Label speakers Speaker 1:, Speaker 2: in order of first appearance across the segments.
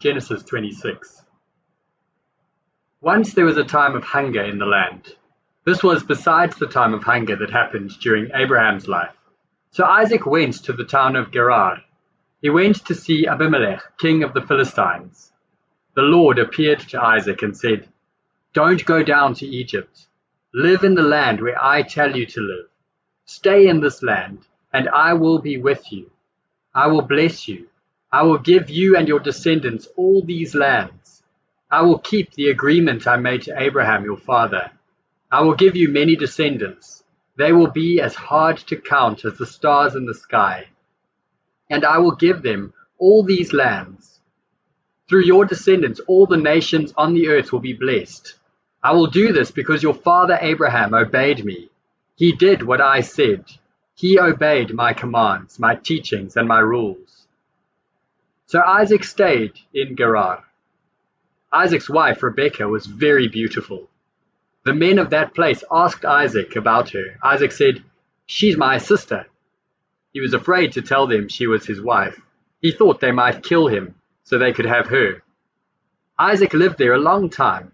Speaker 1: Genesis 26. Once there was a time of hunger in the land. This was besides the time of hunger that happened during Abraham's life. So Isaac went to the town of Gerar. He went to see Abimelech, king of the Philistines. The Lord appeared to Isaac and said, "Don't go down to Egypt. Live in the land where I tell you to live. Stay in this land, and I will be with you. I will bless you. I will give you and your descendants all these lands. I will keep the agreement I made to Abraham your father. I will give you many descendants. They will be as hard to count as the stars in the sky. And I will give them all these lands. Through your descendants all the nations on the earth will be blessed. I will do this because your father Abraham obeyed me. He did what I said. He obeyed my commands, my teachings, and my rules." So Isaac stayed in Gerar. Isaac's wife Rebekah was very beautiful. The men of that place asked Isaac about her. Isaac said, "She's my sister." He was afraid to tell them she was his wife. He thought they might kill him so they could have her. Isaac lived there a long time.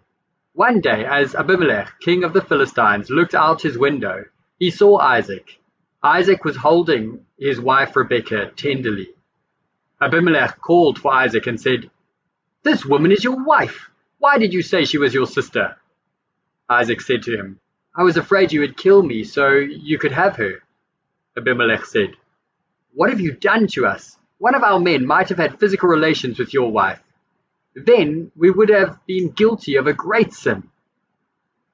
Speaker 1: One day, as Abimelech, king of the Philistines, looked out his window, he saw Isaac. Isaac was holding his wife Rebekah tenderly. Abimelech called for Isaac and said, "This woman is your wife. Why did you say she was your sister?" Isaac said to him, "I was afraid you would kill me so you could have her." Abimelech said, "What have you done to us? One of our men might have had physical relations with your wife. Then we would have been guilty of a great sin."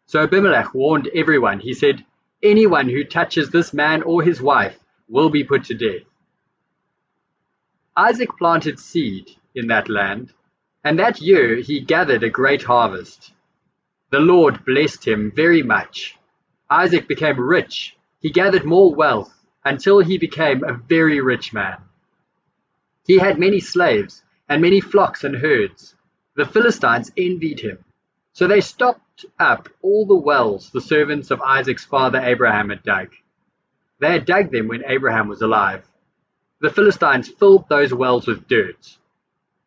Speaker 1: So Abimelech warned everyone. He said, "Anyone who touches this man or his wife will be put to death." Isaac planted seed in that land, and that year he gathered a great harvest. The Lord blessed him very much. Isaac became rich. He gathered more wealth until he became a very rich man. He had many slaves and many flocks and herds. The Philistines envied him. So they stopped up all the wells the servants of Isaac's father Abraham had dug. They had dug them when Abraham was alive. The Philistines filled those wells with dirt.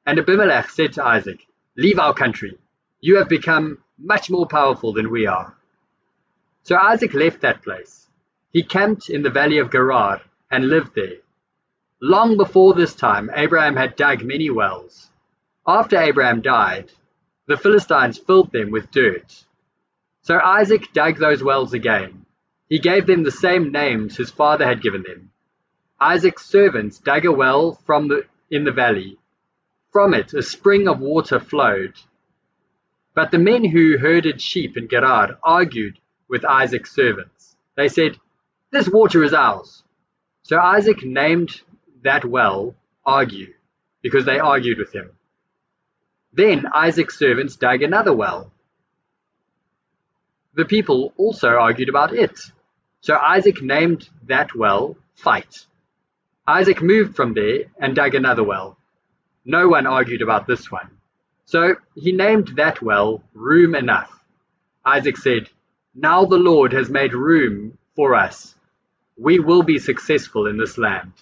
Speaker 1: And Abimelech said to Isaac, "Leave our country. You have become much more powerful than we are." So Isaac left that place. He camped in the valley of Gerar and lived there. Long before this time, Abraham had dug many wells. After Abraham died, the Philistines filled them with dirt. So Isaac dug those wells again. He gave them the same names his father had given them. Isaac's servants dug a well in the valley. From it a spring of water flowed. But the men who herded sheep in Gerar argued with Isaac's servants. They said, "This water is ours." So Isaac named that well Argue, because they argued with him. Then Isaac's servants dug another well. The people also argued about it. So Isaac named that well Fight. Isaac moved from there and dug another well. No one argued about this one. So he named that well Room Enough. Isaac said, "Now the Lord has made room for us. We will be successful in this land."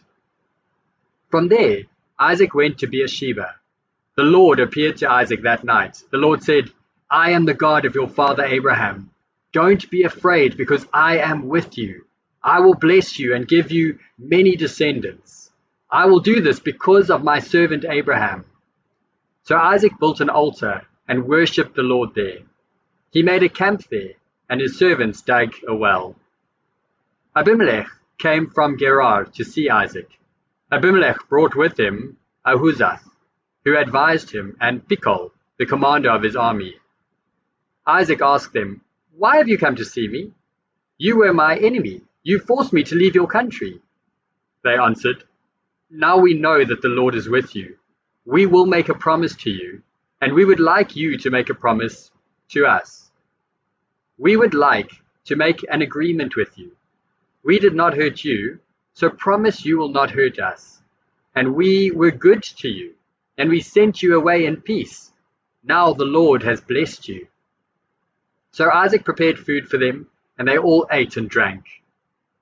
Speaker 1: From there, Isaac went to Beersheba. The Lord appeared to Isaac that night. The Lord said, "I am the God of your father Abraham. Don't be afraid, because I am with you. I will bless you and give you many descendants. I will do this because of my servant Abraham." So Isaac built an altar and worshipped the Lord there. He made a camp there, and his servants dug a well. Abimelech came from Gerar to see Isaac. Abimelech brought with him Ahuzath, who advised him, and Phicol, the commander of his army. Isaac asked them, "Why have you come to see me? You were my enemy. You forced me to leave your country." They answered, "Now we know that the Lord is with you. We will make a promise to you, and we would like you to make a promise to us. We would like to make an agreement with you. We did not hurt you, so promise you will not hurt us. And we were good to you, and we sent you away in peace. Now the Lord has blessed you." So Isaac prepared food for them, and they all ate and drank.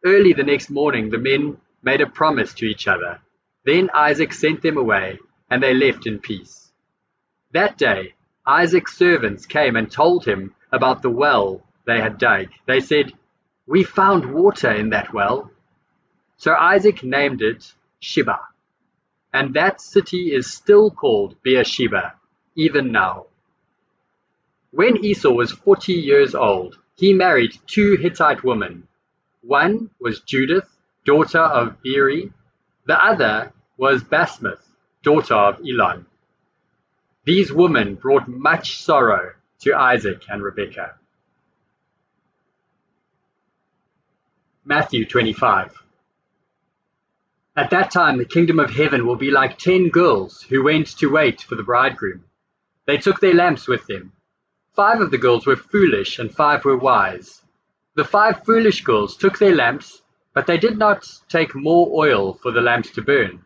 Speaker 1: Early the next morning the men made a promise to each other. Then Isaac sent them away, and they left in peace. That day Isaac's servants came and told him about the well they had dug. They said, "We found water in that well." So Isaac named it Sheba, and that city is still called Beersheba, even now. When Esau was 40 years old, he married 2 Hittite women. One was Judith, daughter of Beeri. The other was Basmath, daughter of Elon. These women brought much sorrow to Isaac and Rebekah. Matthew 25. At that time the kingdom of heaven will be like 10 girls who went to wait for the bridegroom. They took their lamps with them. 5 of the girls were foolish and 5 were wise. The 5 foolish girls took their lamps, but they did not take more oil for the lamps to burn.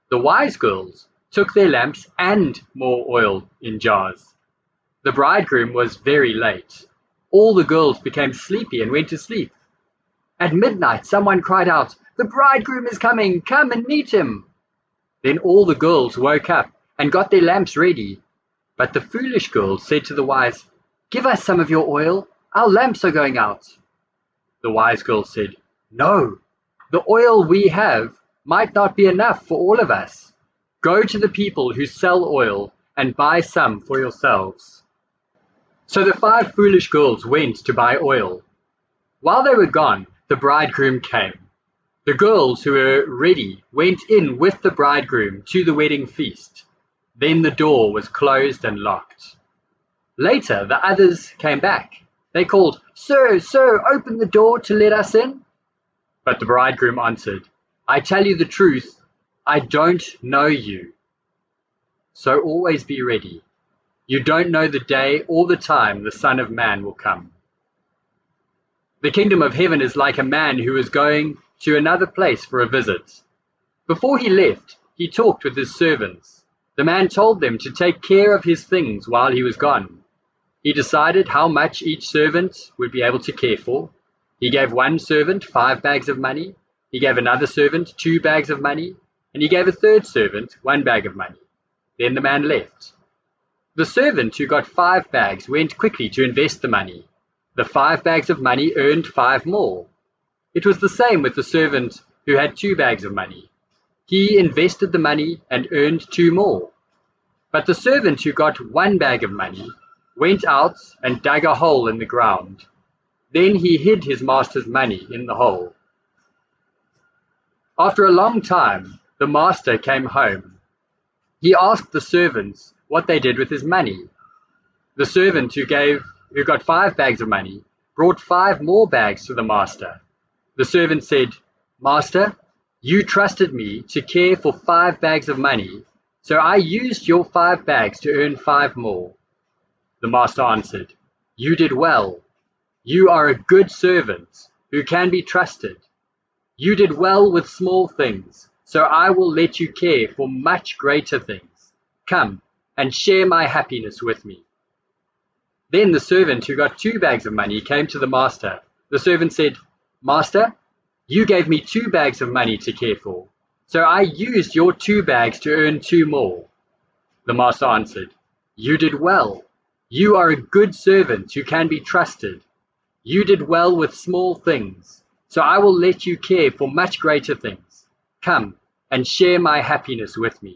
Speaker 1: The wise girls took their lamps and more oil in jars. The bridegroom was very late. All the girls became sleepy and went to sleep. At midnight someone cried out, "The bridegroom is coming, come and meet him." Then all the girls woke up and got their lamps ready. But the foolish girls said to the wise, "Give us some of your oil, our lamps are going out." The wise girls said, "No, the oil we have might not be enough for all of us. Go to the people who sell oil and buy some for yourselves." So the 5 foolish girls went to buy oil. While they were gone, the bridegroom came. The girls who were ready went in with the bridegroom to the wedding feast. Then the door was closed and locked. Later the others came back. They called, "Sir, sir, open the door to let us in." But the bridegroom answered, "I tell you the truth, I don't know you. So always be ready. You don't know the day or the time the Son of Man will come." The kingdom of heaven is like a man who is going to another place for a visit. Before he left, he talked with his servants. The man told them to take care of his things while he was gone. He decided how much each servant would be able to care for. He gave one servant 5 bags of money, he gave another servant 2 bags of money, and he gave a third servant 1 bag of money. Then the man left. The servant who got 5 bags went quickly to invest the money. The 5 bags of money earned 5 more. It was the same with the servant who had 2 bags of money. He invested the money and earned 2 more. But the servant who got 1 bag of money went out and dug a hole in the ground. Then he hid his master's money in the hole. After a long time, the master came home. He asked the servants what they did with his money. The servant who got 5 bags of money brought 5 more bags to the master. The servant said, "Master, you trusted me to care for 5 bags of money, so I used your 5 bags to earn 5 more." The master answered, "You did well. You are a good servant who can be trusted. You did well with small things, so I will let you care for much greater things. Come and share my happiness with me." Then the servant who got 2 bags of money came to the master. The servant said, "Master, you gave me 2 bags of money to care for, so I used your 2 bags to earn 2 more." The master answered, "You did well. You are a good servant who can be trusted. You did well with small things, so I will let you care for much greater things. Come and share my happiness with me."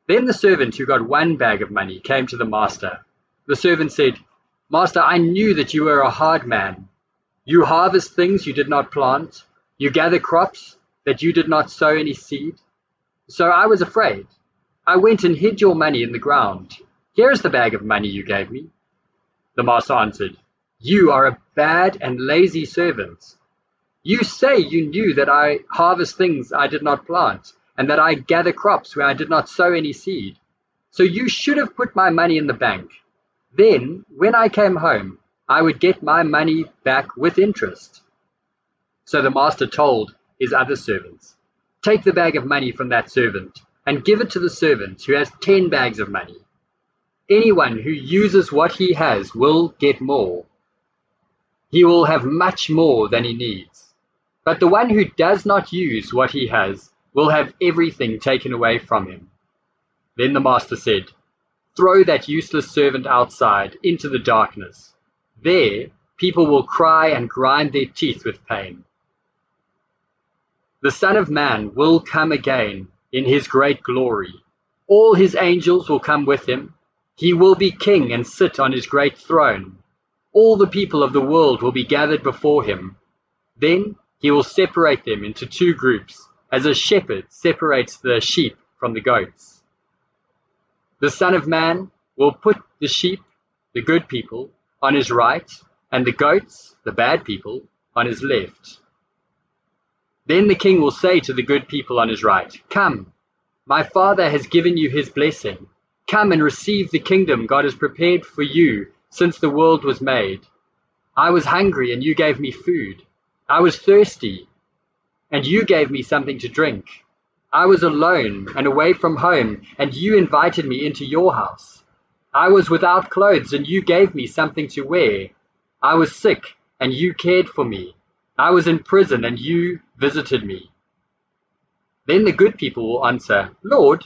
Speaker 1: Then the servant who got 1 bag of money came to the master. The servant said, "Master, I knew that you were a hard man. You harvest things you did not plant. You gather crops that you did not sow any seed. So I was afraid. I went and hid your money in the ground. Here is the bag of money you gave me." The master answered, "You are a bad and lazy servant. You say you knew that I harvest things I did not plant, and that I gather crops where I did not sow any seed. So you should have put my money in the bank. Then, when I came home, I would get my money back with interest." So the master told his other servants, "Take the bag of money from that servant and give it to the servant who has 10 bags of money. Anyone who uses what he has will get more. He will have much more than he needs. But the one who does not use what he has will have everything taken away from him." Then the master said, Throw that useless servant outside into the darkness. There, people will cry and grind their teeth with pain. The Son of Man will come again in his great glory. All his angels will come with him. He will be king and sit on his great throne. All the people of the world will be gathered before him. Then he will separate them into two groups, as a shepherd separates the sheep from the goats. The Son of Man will put the sheep, the good people, on his right, and the goats, the bad people, on his left. Then the king will say to the good people on his right, "Come, my Father has given you his blessing. Come and receive the kingdom God has prepared for you since the world was made. I was hungry and you gave me food. I was thirsty and you gave me something to drink. I was alone and away from home and you invited me into your house. I was without clothes and you gave me something to wear. I was sick and you cared for me. I was in prison and you visited me." Then the good people will answer, "Lord,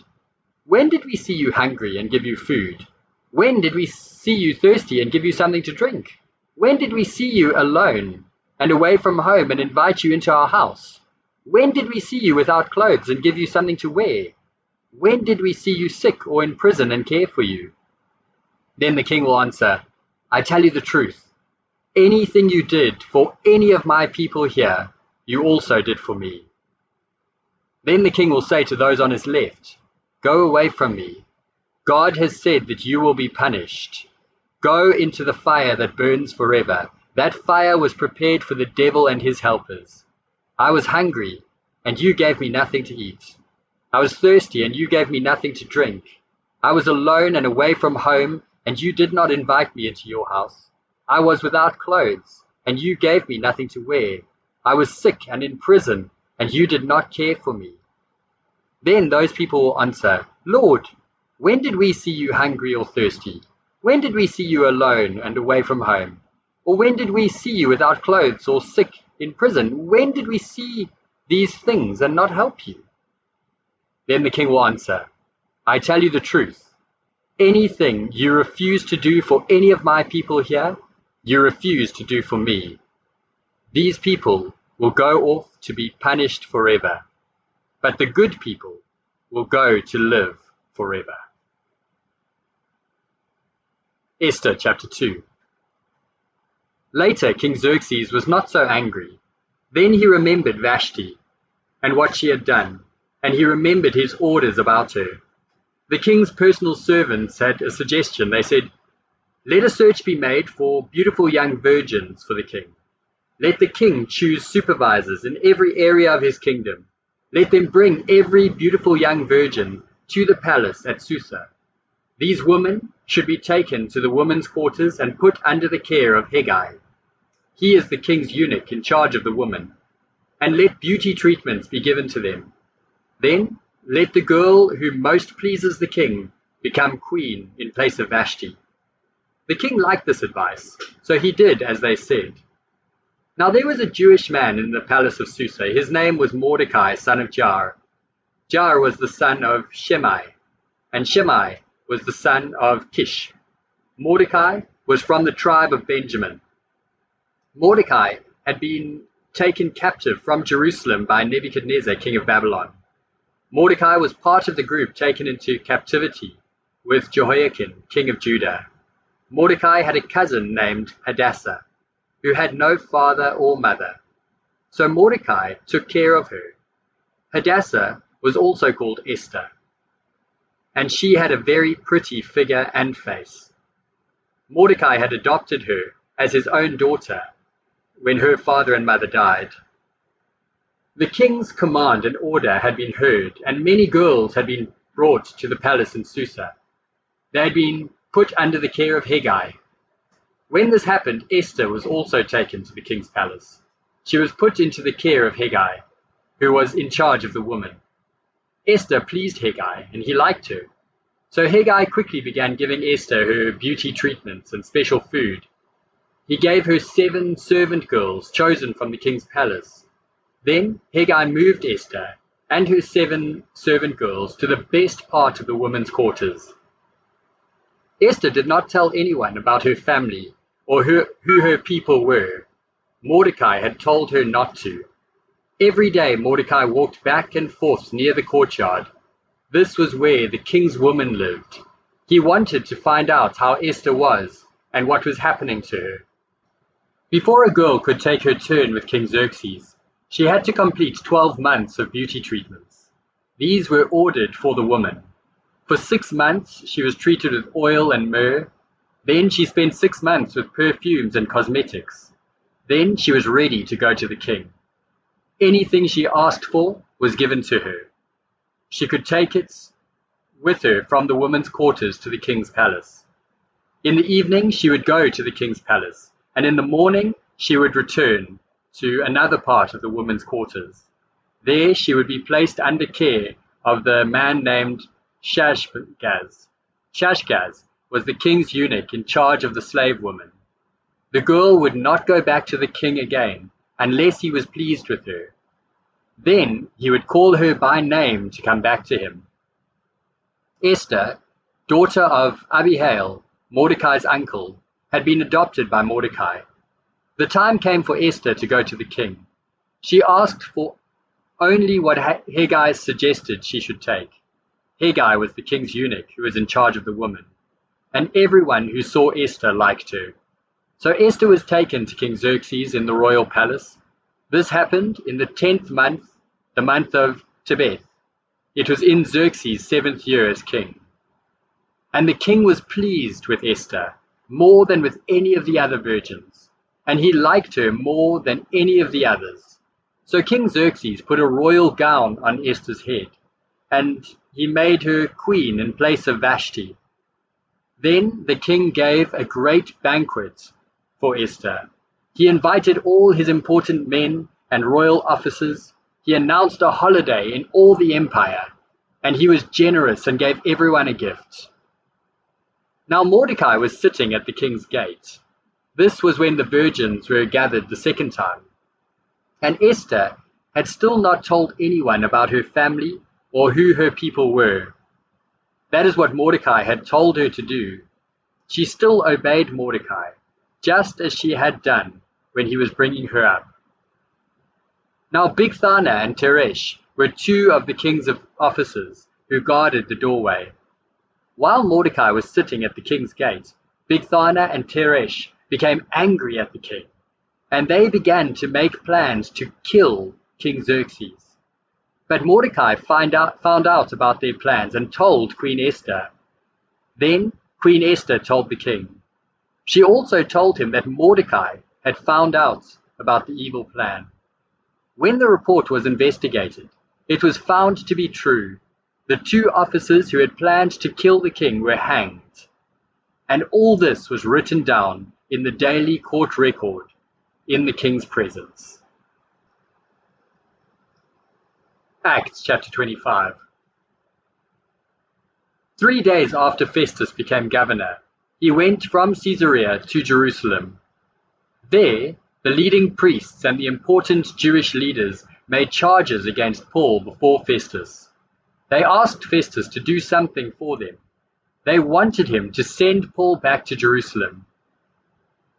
Speaker 1: when did we see you hungry and give you food? When did we see you thirsty and give you something to drink? When did we see you alone and away from home and invite you into our house? When did we see you without clothes and give you something to wear? When did we see you sick or in prison and care for you?" Then the king will answer, "I tell you the truth. Anything you did for any of my people here, you also did for me." Then the king will say to those on his left, "Go away from me. God has said that you will be punished. Go into the fire that burns forever. That fire was prepared for the devil and his helpers. I was hungry, and you gave me nothing to eat. I was thirsty, and you gave me nothing to drink. I was alone and away from home, and you did not invite me into your house. I was without clothes, and you gave me nothing to wear. I was sick and in prison, and you did not care for me." Then those people will answer, "Lord, when did we see you hungry or thirsty? When did we see you alone and away from home? Or when did we see you without clothes or sick in prison? When did we see these things and not help you?" Then the king will answer, "I tell you the truth. Anything you refuse to do for any of my people here, you refuse to do for me." These people will go off to be punished forever, but the good people will go to live forever. Esther chapter 2. Later, King Xerxes was not so angry. Then he remembered Vashti and what she had done, and he remembered his orders about her. The king's personal servants had a suggestion. They said, "Let a search be made for beautiful young virgins for the king. Let the king choose supervisors in every area of his kingdom. Let them bring every beautiful young virgin to the palace at Susa. These women should be taken to the women's quarters and put under the care of Hegai. He is the king's eunuch in charge of the women. And let beauty treatments be given to them. Then let the girl who most pleases the king become queen in place of Vashti." The king liked this advice, so he did as they said. Now there was a Jewish man in the palace of Susa. His name was Mordecai, son of Jair. Jair was the son of Shimei, and Shimei was the son of Kish. Mordecai was from the tribe of Benjamin. Mordecai had been taken captive from Jerusalem by Nebuchadnezzar, king of Babylon. Mordecai was part of the group taken into captivity with Jehoiakim, king of Judah. Mordecai had a cousin named Hadassah, who had no father or mother. So Mordecai took care of her. Hadassah was also called Esther, and she had a very pretty figure and face. Mordecai had adopted her as his own daughter when her father and mother died. The king's command and order had been heard, and many girls had been brought to the palace in Susa. They had been put under the care of Hegai. When this happened, Esther was also taken to the king's palace. She was put into the care of Hegai, who was in charge of the woman. Esther pleased Hegai, and he liked her. So Hegai quickly began giving Esther her beauty treatments and special food. He gave her 7 servant girls chosen from the king's palace. Then Hegai moved Esther and her 7 servant girls to the best part of the women's quarters. Esther did not tell anyone about her family or who her people were. Mordecai had told her not to. Every day Mordecai walked back and forth near the courtyard. This was where the king's woman lived. He wanted to find out how Esther was and what was happening to her. Before a girl could take her turn with King Xerxes, she had to complete 12 months of beauty treatments. These were ordered for the woman. For 6 months she was treated with oil and myrrh. Then she spent 6 months with perfumes and cosmetics. Then she was ready to go to the king. Anything she asked for was given to her. She could take it with her from the women's quarters to the king's palace. In the evening she would go to the king's palace, and in the morning she would return to another part of the women's quarters. There she would be placed under care of the man named Shashgaz. Shashgaz was the king's eunuch in charge of the slave woman. The girl would not go back to the king again unless he was pleased with her. Then he would call her by name to come back to him. Esther, daughter of Abihail, Mordecai's uncle, had been adopted by Mordecai. The time came for Esther to go to the king. She asked for only what Hegai suggested she should take. Hegai was the king's eunuch who was in charge of the woman, and everyone who saw Esther liked her. So Esther was taken to King Xerxes in the royal palace. This happened in the 10th month, the month of Tebeth. It was in Xerxes' 7th year as king. And the king was pleased with Esther more than with any of the other virgins, and he liked her more than any of the others. So King Xerxes put a royal gown on Esther's head, and he made her queen in place of Vashti. Then the king gave a great banquet for Esther. He invited all his important men and royal officers. He announced a holiday in all the empire, and he was generous and gave everyone a gift. Now Mordecai was sitting at the king's gate. This was when the virgins were gathered the second time. And Esther had still not told anyone about her family or who her people were. That is what Mordecai had told her to do. She still obeyed Mordecai, just as she had done when he was bringing her up. Now Bigthana and Teresh were two of the king's officers who guarded the doorway. While Mordecai was sitting at the king's gate, Bigthana and Teresh became angry at the king, and they began to make plans to kill King Xerxes. But Mordecai found out about their plans and told Queen Esther. Then Queen Esther told the king. She also told him that Mordecai had found out about the evil plan. When the report was investigated, it was found to be true. The two officers who had planned to kill the king were hanged. And all this was written down in the daily court record in the king's presence. Acts chapter 25. 3 days after Festus became governor, he went from Caesarea to Jerusalem. There, the leading priests and the important Jewish leaders made charges against Paul before Festus. They asked Festus to do something for them. They wanted him to send Paul back to Jerusalem.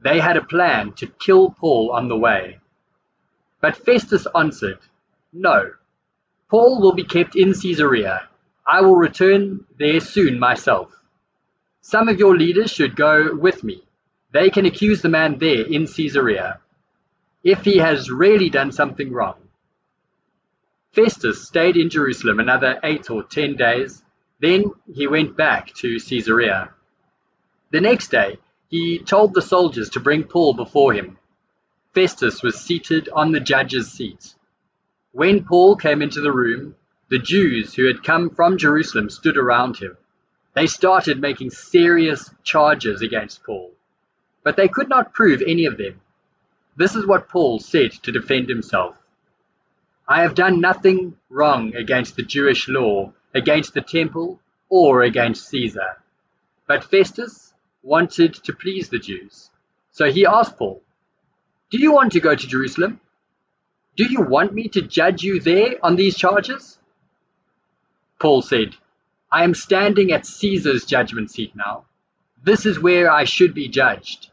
Speaker 1: They had a plan to kill Paul on the way. But Festus answered, "No, Paul will be kept in Caesarea. I will return there soon myself. Some of your leaders should go with me. They can accuse the man there in Caesarea, if he has really done something wrong." Festus stayed in Jerusalem another 8 or 10 days. Then he went back to Caesarea. The next day, he told the soldiers to bring Paul before him. Festus was seated on the judge's seat. When Paul came into the room, the Jews who had come from Jerusalem stood around him. They started making serious charges against Paul, but they could not prove any of them. This is what Paul said to defend himself. "I have done nothing wrong against the Jewish law, against the temple, or against Caesar." But Festus wanted to please the Jews. So he asked Paul, "Do you want to go to Jerusalem? Do you want me to judge you there on these charges?" Paul said, "I am standing at Caesar's judgment seat now. This is where I should be judged.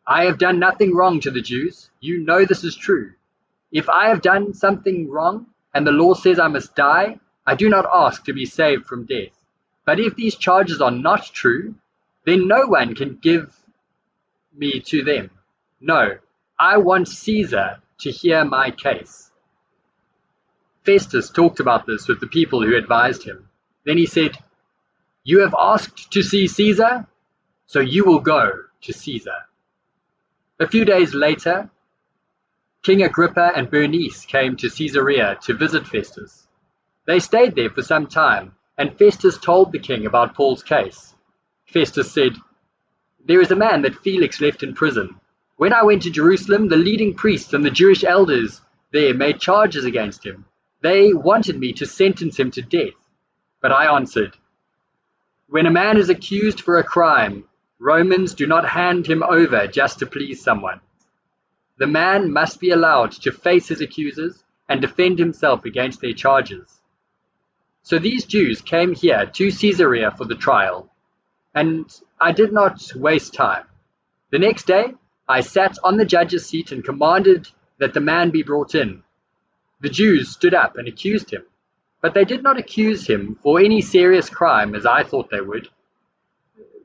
Speaker 1: I have done nothing wrong to the Jews. You know this is true. If I have done something wrong, and the law says I must die, I do not ask to be saved from death. But if these charges are not true, then no one can give me to them. No, I want Caesar to hear my case." Festus talked about this with the people who advised him. Then he said, "You have asked to see Caesar, so you will go to Caesar." A few days later, King Agrippa and Bernice came to Caesarea to visit Festus. They stayed there for some time, and Festus told the king about Paul's case. Festus said, "There is a man that Felix left in prison. When I went to Jerusalem, the leading priests and the Jewish elders there made charges against him. They wanted me to sentence him to death. But I answered, 'When a man is accused for a crime, Romans do not hand him over just to please someone. The man must be allowed to face his accusers and defend himself against their charges.' So these Jews came here to Caesarea for the trial, and I did not waste time. The next day, I sat on the judge's seat and commanded that the man be brought in. The Jews stood up and accused him, but they did not accuse him for any serious crime as I thought they would.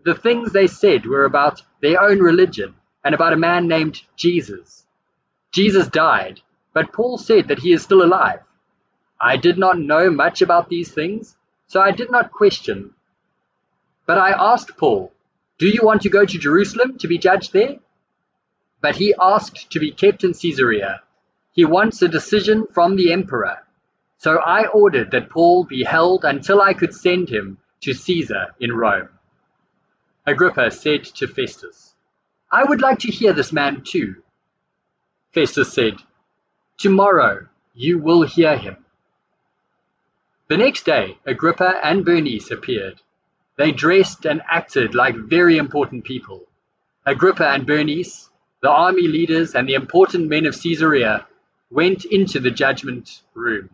Speaker 1: The things they said were about their own religion and about a man named Jesus. Jesus died, but Paul said that he is still alive. I did not know much about these things, so I did not question. But I asked Paul, 'Do you want to go to Jerusalem to be judged there?' But he asked to be kept in Caesarea. He wants a decision from the emperor. So I ordered that Paul be held until I could send him to Caesar in Rome." Agrippa said to Festus, "I would like to hear this man too." Festus said, "Tomorrow you will hear him." The next day, Agrippa and Bernice appeared. They dressed and acted like very important people. Agrippa and Bernice, the army leaders and the important men of Caesarea, went into the judgment room.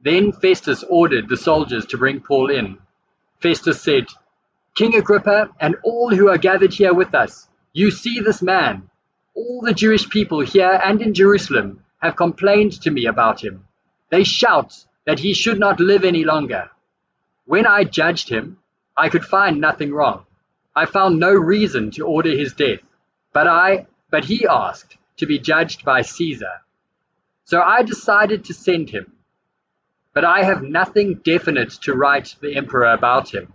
Speaker 1: Then Festus ordered the soldiers to bring Paul in. Festus said, "King Agrippa and all who are gathered here with us, you see this man. All the Jewish people here and in Jerusalem have complained to me about him. They shout that he should not live any longer. When I judged him, I could find nothing wrong. I found no reason to order his death, but he asked to be judged by Caesar. So I decided to send him. But I have nothing definite to write the emperor about him.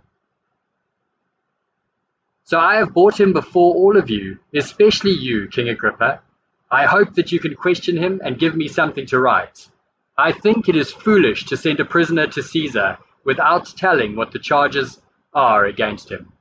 Speaker 1: So I have brought him before all of you, especially you, King Agrippa. I hope that you can question him and give me something to write. I think it is foolish to send a prisoner to Caesar without telling what the charges are against him."